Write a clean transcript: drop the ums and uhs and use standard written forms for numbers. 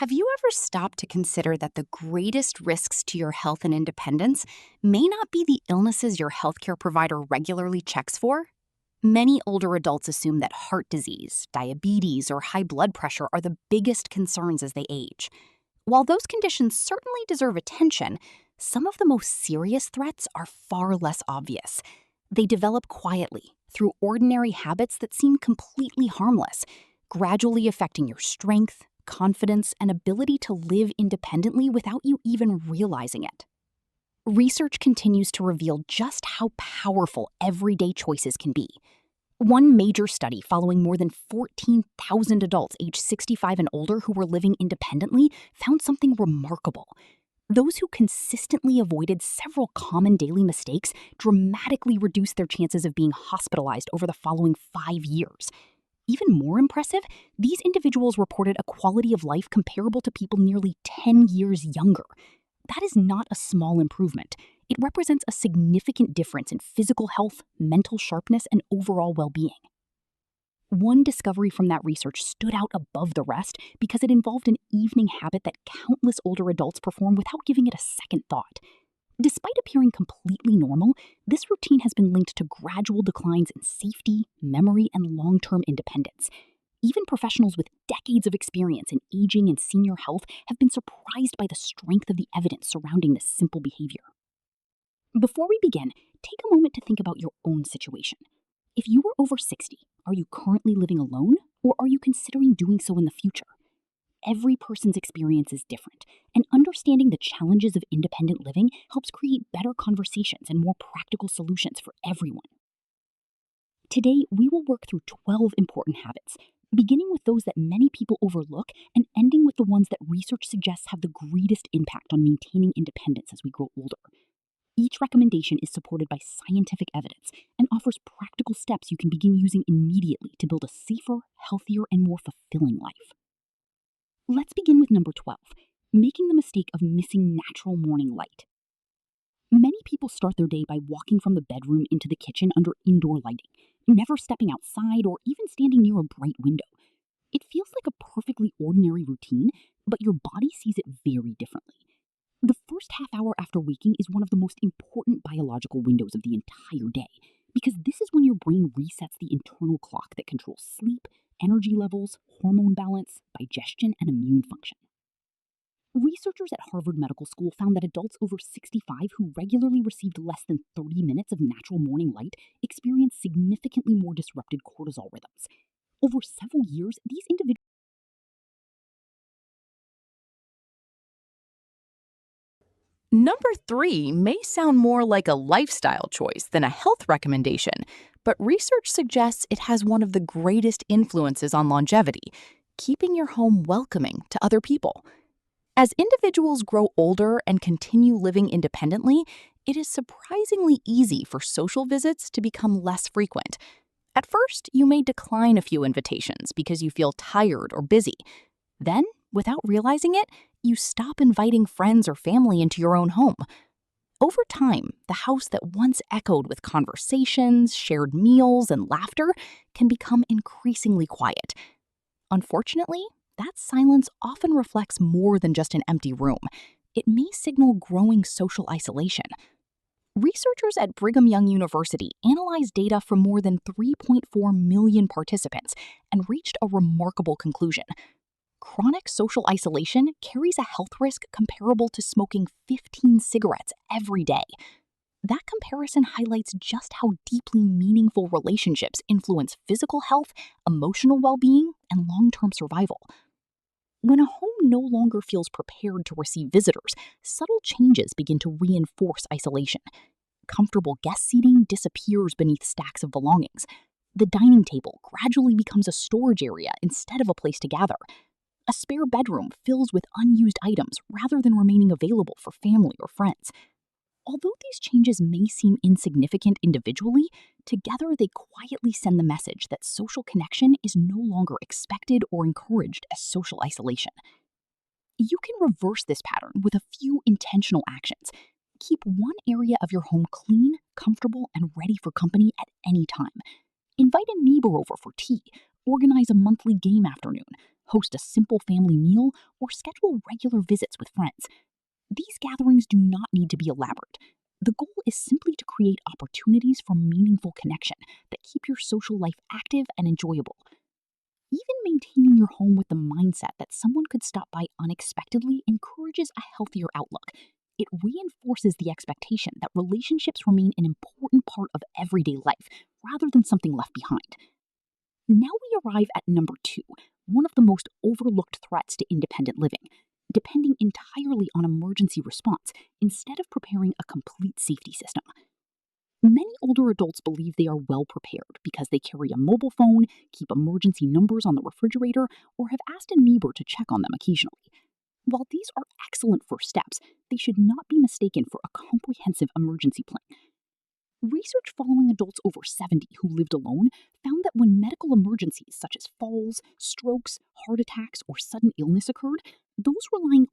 Have you ever stopped to consider that the greatest risks to your health and independence may not be the illnesses your healthcare provider regularly checks for? Many older adults assume that heart disease, diabetes, or high blood pressure are the biggest concerns as they age. While those conditions certainly deserve attention, some of the most serious threats are far less obvious. They develop quietly through ordinary habits that seem completely harmless, gradually affecting your strength, confidence, and ability to live independently without you even realizing it. Research continues to reveal just how powerful everyday choices can be. One major study following more than 14,000 adults aged 65 and older who were living independently found something remarkable. Those who consistently avoided several common daily mistakes dramatically reduced their chances of being hospitalized over the following 5 years. Even more impressive, these individuals reported a quality of life comparable to people nearly 10 years younger. That is not a small improvement. It represents a significant difference in physical health, mental sharpness, and overall well-being. One discovery from that research stood out above the rest because it involved an evening habit that countless older adults perform without giving it a second thought. Despite appearing completely normal, this routine has been linked to gradual declines in safety, memory, and long-term independence. Even professionals with decades of experience in aging and senior health have been surprised by the strength of the evidence surrounding this simple behavior. Before we begin, take a moment to think about your own situation. If you are over 60, are you currently living alone, or are you considering doing so in the future? Every person's experience is different, and understanding the challenges of independent living helps create better conversations and more practical solutions for everyone. Today, we will work through 12 important habits, beginning with those that many people overlook and ending with the ones that research suggests have the greatest impact on maintaining independence as we grow older. Each recommendation is supported by scientific evidence and offers practical steps you can begin using immediately to build a safer, healthier, and more fulfilling life. Let's begin with number 12, making the mistake of missing natural morning light. Many people start their day by walking from the bedroom into the kitchen under indoor lighting, never stepping outside or even standing near a bright window. It feels like a perfectly ordinary routine, but your body sees it very differently. The first half hour after waking is one of the most important biological windows of the entire day, because this is when your brain resets the internal clock that controls sleep, energy levels, hormone balance, digestion, and immune function. Researchers at Harvard Medical School found that adults over 65 who regularly received less than 30 minutes of natural morning light experienced significantly more disrupted cortisol rhythms. Over several years, these individuals. Number 3 may sound more like a lifestyle choice than a health recommendation, but research suggests it has one of the greatest influences on longevity, keeping your home welcoming to other people. As individuals grow older and continue living independently, it is surprisingly easy for social visits to become less frequent. At first, you may decline a few invitations because you feel tired or busy. Then, without realizing it, you stop inviting friends or family into your own home. Over time, the house that once echoed with conversations, shared meals, and laughter can become increasingly quiet. Unfortunately, that silence often reflects more than just an empty room. It may signal growing social isolation. Researchers at Brigham Young University analyzed data from more than 3.4 million participants and reached a remarkable conclusion. Chronic social isolation carries a health risk comparable to smoking 15 cigarettes every day. That comparison highlights just how deeply meaningful relationships influence physical health, emotional well-being, and long-term survival. When a home no longer feels prepared to receive visitors, subtle changes begin to reinforce isolation. Comfortable guest seating disappears beneath stacks of belongings. The dining table gradually becomes a storage area instead of a place to gather. A spare bedroom fills with unused items rather than remaining available for family or friends. Although these changes may seem insignificant individually, together they quietly send the message that social connection is no longer expected or encouraged as social isolation. You can reverse this pattern with a few intentional actions. Keep one area of your home clean, comfortable, and ready for company at any time. Invite a neighbor over for tea, organize a monthly game afternoon, host a simple family meal, or schedule regular visits with friends. These gatherings do not need to be elaborate. The goal is simply to create opportunities for meaningful connection that keep your social life active and enjoyable. Even maintaining your home with the mindset that someone could stop by unexpectedly encourages a healthier outlook. It reinforces the expectation that relationships remain an important part of everyday life rather than something left behind. Now we arrive at number 2, one of the most overlooked threats to independent living, depending entirely on emergency response instead of preparing a complete safety system. Many older adults believe they are well prepared because they carry a mobile phone, keep emergency numbers on the refrigerator, or have asked a neighbor to check on them occasionally. While these are excellent first steps, they should not be mistaken for a comprehensive emergency plan. Research following adults over 70 who lived alone found that when medical emergencies such as falls, strokes, heart attacks, or sudden illness occurred, those relying